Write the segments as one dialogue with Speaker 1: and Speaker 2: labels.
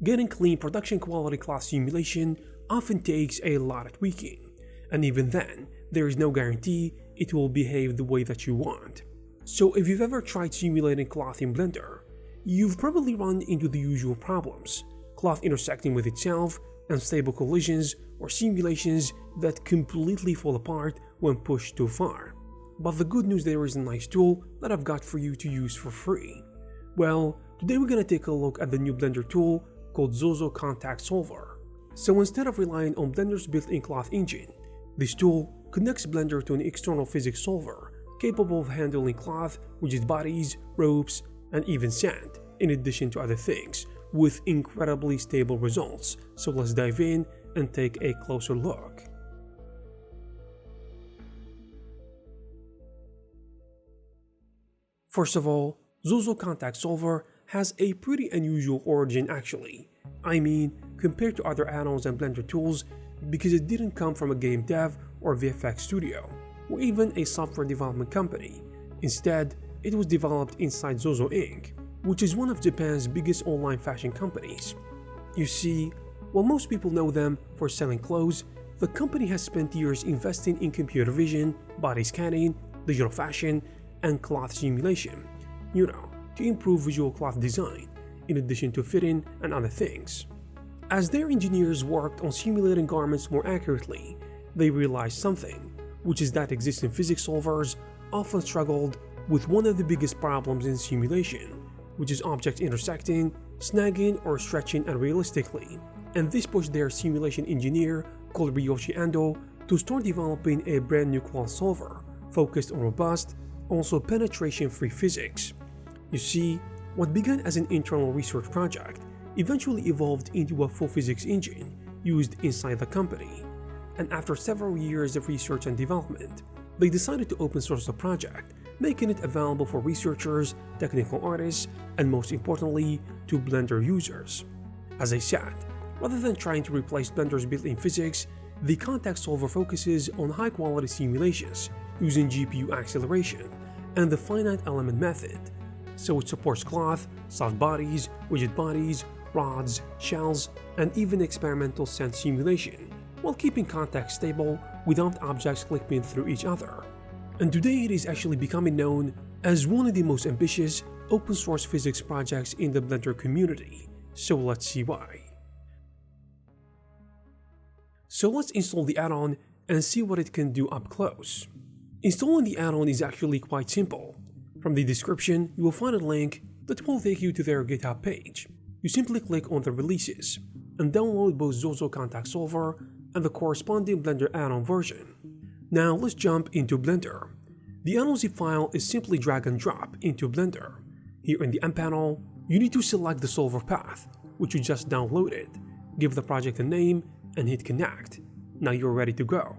Speaker 1: Getting clean production quality cloth simulation often takes a lot of tweaking, and even then, there is no guarantee it will behave the way that you want. So if you've ever tried simulating cloth in Blender, you've probably run into the usual problems: cloth intersecting with itself, unstable collisions, or simulations that completely fall apart when pushed too far. But the good news, there is a nice tool that I've got for you to use for free. Well, today we're gonna take a look at the new Blender tool called Zozo Contact Solver. So instead of relying on Blender's built-in cloth engine, this tool connects Blender to an external physics solver capable of handling cloth, rigid bodies, ropes, and even sand, in addition to other things, with incredibly stable results. So let's dive in and take a closer look. First of all, Zozo Contact Solver has a pretty unusual origin actually. I mean, compared to other add-ons and Blender tools, because it didn't come from a game dev or VFX studio, or even a software development company. Instead, it was developed inside Zozo Inc., which is one of Japan's biggest online fashion companies. You see, while most people know them for selling clothes, the company has spent years investing in computer vision, body scanning, digital fashion, and cloth simulation, to improve visual cloth design, in addition to fitting and other things. As their engineers worked on simulating garments more accurately, they realized something, which is that existing physics solvers often struggled with one of the biggest problems in simulation, which is objects intersecting, snagging, or stretching unrealistically. And this pushed their simulation engineer called Ryoshi Ando to start developing a brand new cloth solver focused on robust, also penetration-free physics. You see, what began as an internal research project eventually evolved into a full physics engine used inside the company. And after several years of research and development, they decided to open source the project, making it available for researchers, technical artists, and most importantly, to Blender users. As I said, rather than trying to replace Blender's built-in physics, the Contact Solver focuses on high-quality simulations using GPU acceleration and the finite element method. So it supports cloth, soft bodies, rigid bodies, rods, shells, and even experimental sand simulation, while keeping contact stable without objects clipping through each other. And today it is actually becoming known as one of the most ambitious open source physics projects in the Blender community. So let's see why. So let's install the add-on and see what it can do up close. Installing the add-on is actually quite simple. From the description, you will find a link that will take you to their GitHub page. You simply click on the releases and download both Zozo Contact Solver and the corresponding Blender add-on version. Now let's jump into Blender. The add-on zip file is simply drag and drop into Blender. Here in the M panel, you need to select the solver path, which you just downloaded, give the project a name, and hit connect. Now you're ready to go.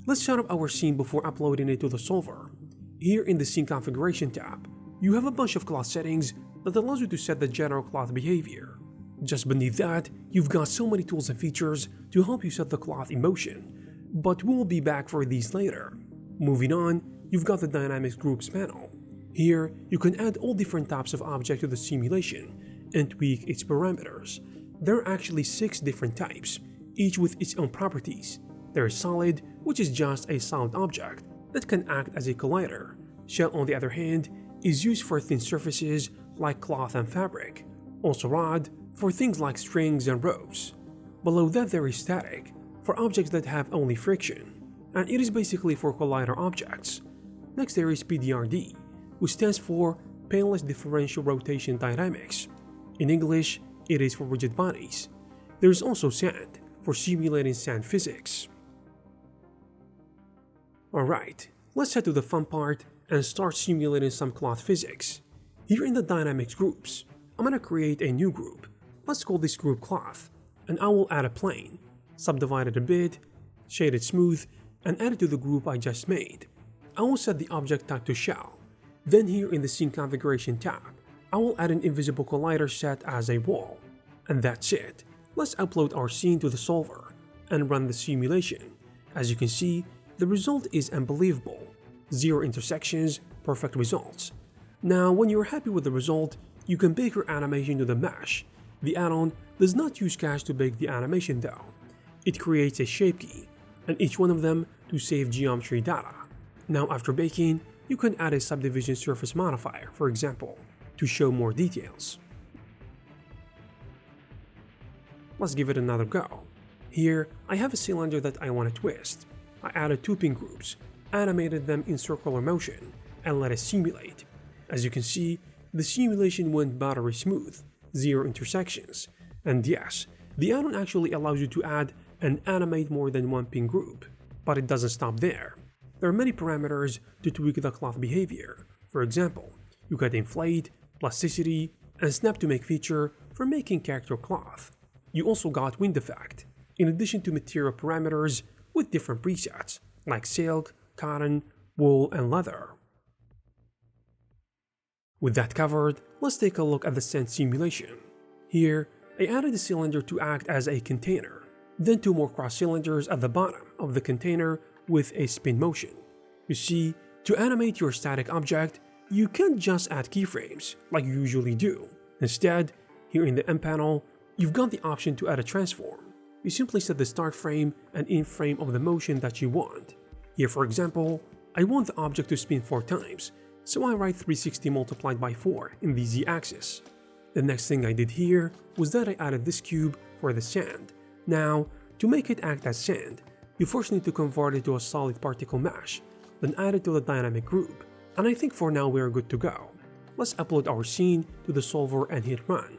Speaker 1: Let's set up our scene before uploading it to the solver. Here in the Scene Configuration tab, you have a bunch of cloth settings that allows you to set the general cloth behavior. Just beneath that, you've got so many tools and features to help you set the cloth in motion, but we'll be back for these later. Moving on, you've got the Dynamics Groups panel. Here, you can add all different types of objects to the simulation and tweak its parameters. There are actually 6 different types, each with its own properties. There is Solid, which is just a solid object that can act as a collider. Shell, on the other hand, is used for thin surfaces like cloth and fabric. Also Rod, for things like strings and ropes. Below that there is Static, for objects that have only friction, and it is basically for collider objects. Next there is PDRD, which stands for Painless Differential Rotation Dynamics. In English, it is for rigid bodies. There is also Sand, for simulating sand physics. Alright, let's head to the fun part and start simulating some cloth physics. Here in the Dynamics Groups, I'm gonna create a new group. Let's call this group Cloth, and I will add a plane, subdivide it a bit, shade it smooth, and add it to the group I just made. I will set the object type to Shell. Then here in the Scene Configuration tab, I will add an invisible collider set as a wall. And that's it. Let's upload our scene to the solver and run the simulation. As you can see, the result is unbelievable. 0 intersections, perfect results. Now, when you're happy with the result, you can bake your animation to the mesh, the add-on does not use cache to bake the animation though. It creates a shape key, and each one of them to save geometry data. Now after baking, you can add a subdivision surface modifier, for example, to show more details. Let's give it another go. Here, I have a cylinder that I want to twist. I added 2 pin groups, animated them in circular motion, and let it simulate. As you can see, the simulation went buttery smooth, 0 intersections. And yes, the add-on actually allows you to add and animate more than 1 pin group. But it doesn't stop there. There are many parameters to tweak the cloth behavior. For example, you got inflate, plasticity, and snap to make feature for making character cloth. You also got wind effect, in addition to material parameters with different presets, like silk, cotton, wool, and leather. With that covered, let's take a look at the sand simulation. Here, I added the cylinder to act as a container, then 2 more cross cylinders at the bottom of the container with a spin motion. You see, to animate your static object, you can't just add keyframes like you usually do. Instead, here in the M panel, you've got the option to add a transform. You simply set the start frame and end frame of the motion that you want. Here for example, I want the object to spin 4 times, so I write 360 multiplied by 4 in the z-axis. The next thing I did here was that I added this cube for the sand. Now, to make it act as sand, you first need to convert it to a solid particle mesh, then add it to the dynamic group, and I think for now we are good to go. Let's upload our scene to the solver and hit run.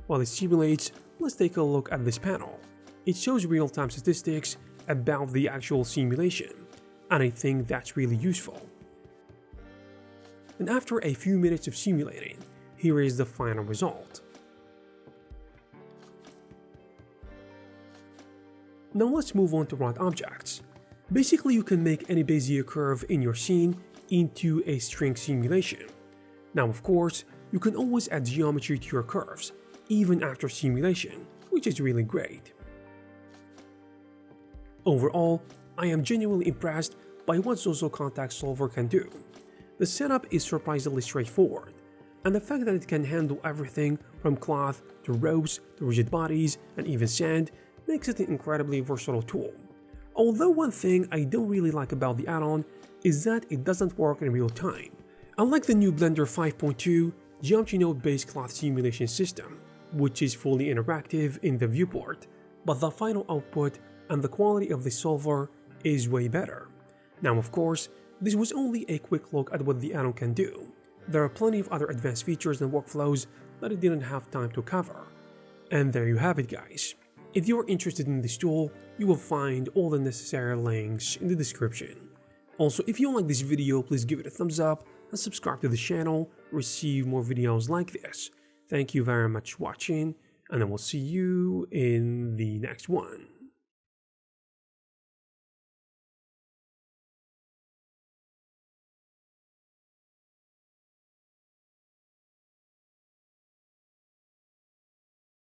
Speaker 1: While it simulates, let's take a look at this panel. It shows real-time statistics about the actual simulation, and I think that's really useful. And after a few minutes of simulating, here is the final result. Now let's move on to round objects. Basically, you can make any Bezier curve in your scene into a string simulation. Now of course, you can always add geometry to your curves, even after simulation, which is really great. Overall, I am genuinely impressed by what Zozo Contact Solver can do. The setup is surprisingly straightforward, and the fact that it can handle everything from cloth to ropes to rigid bodies and even sand makes it an incredibly versatile tool. Although one thing I don't really like about the add-on is that it doesn't work in real time. Unlike the new Blender 5.2 Geometry Node-based cloth simulation system, which is fully interactive in the viewport, but the final output and the quality of the solver is way better. Now of course, this was only a quick look at what the add-on can do. There are plenty of other advanced features and workflows that I didn't have time to cover. And there you have it guys. If you are interested in this tool, you will find all the necessary links in the description. Also, if you like this video, please give it a thumbs up and subscribe to the channel to receive more videos like this. Thank you very much for watching, and I will see you in the next one.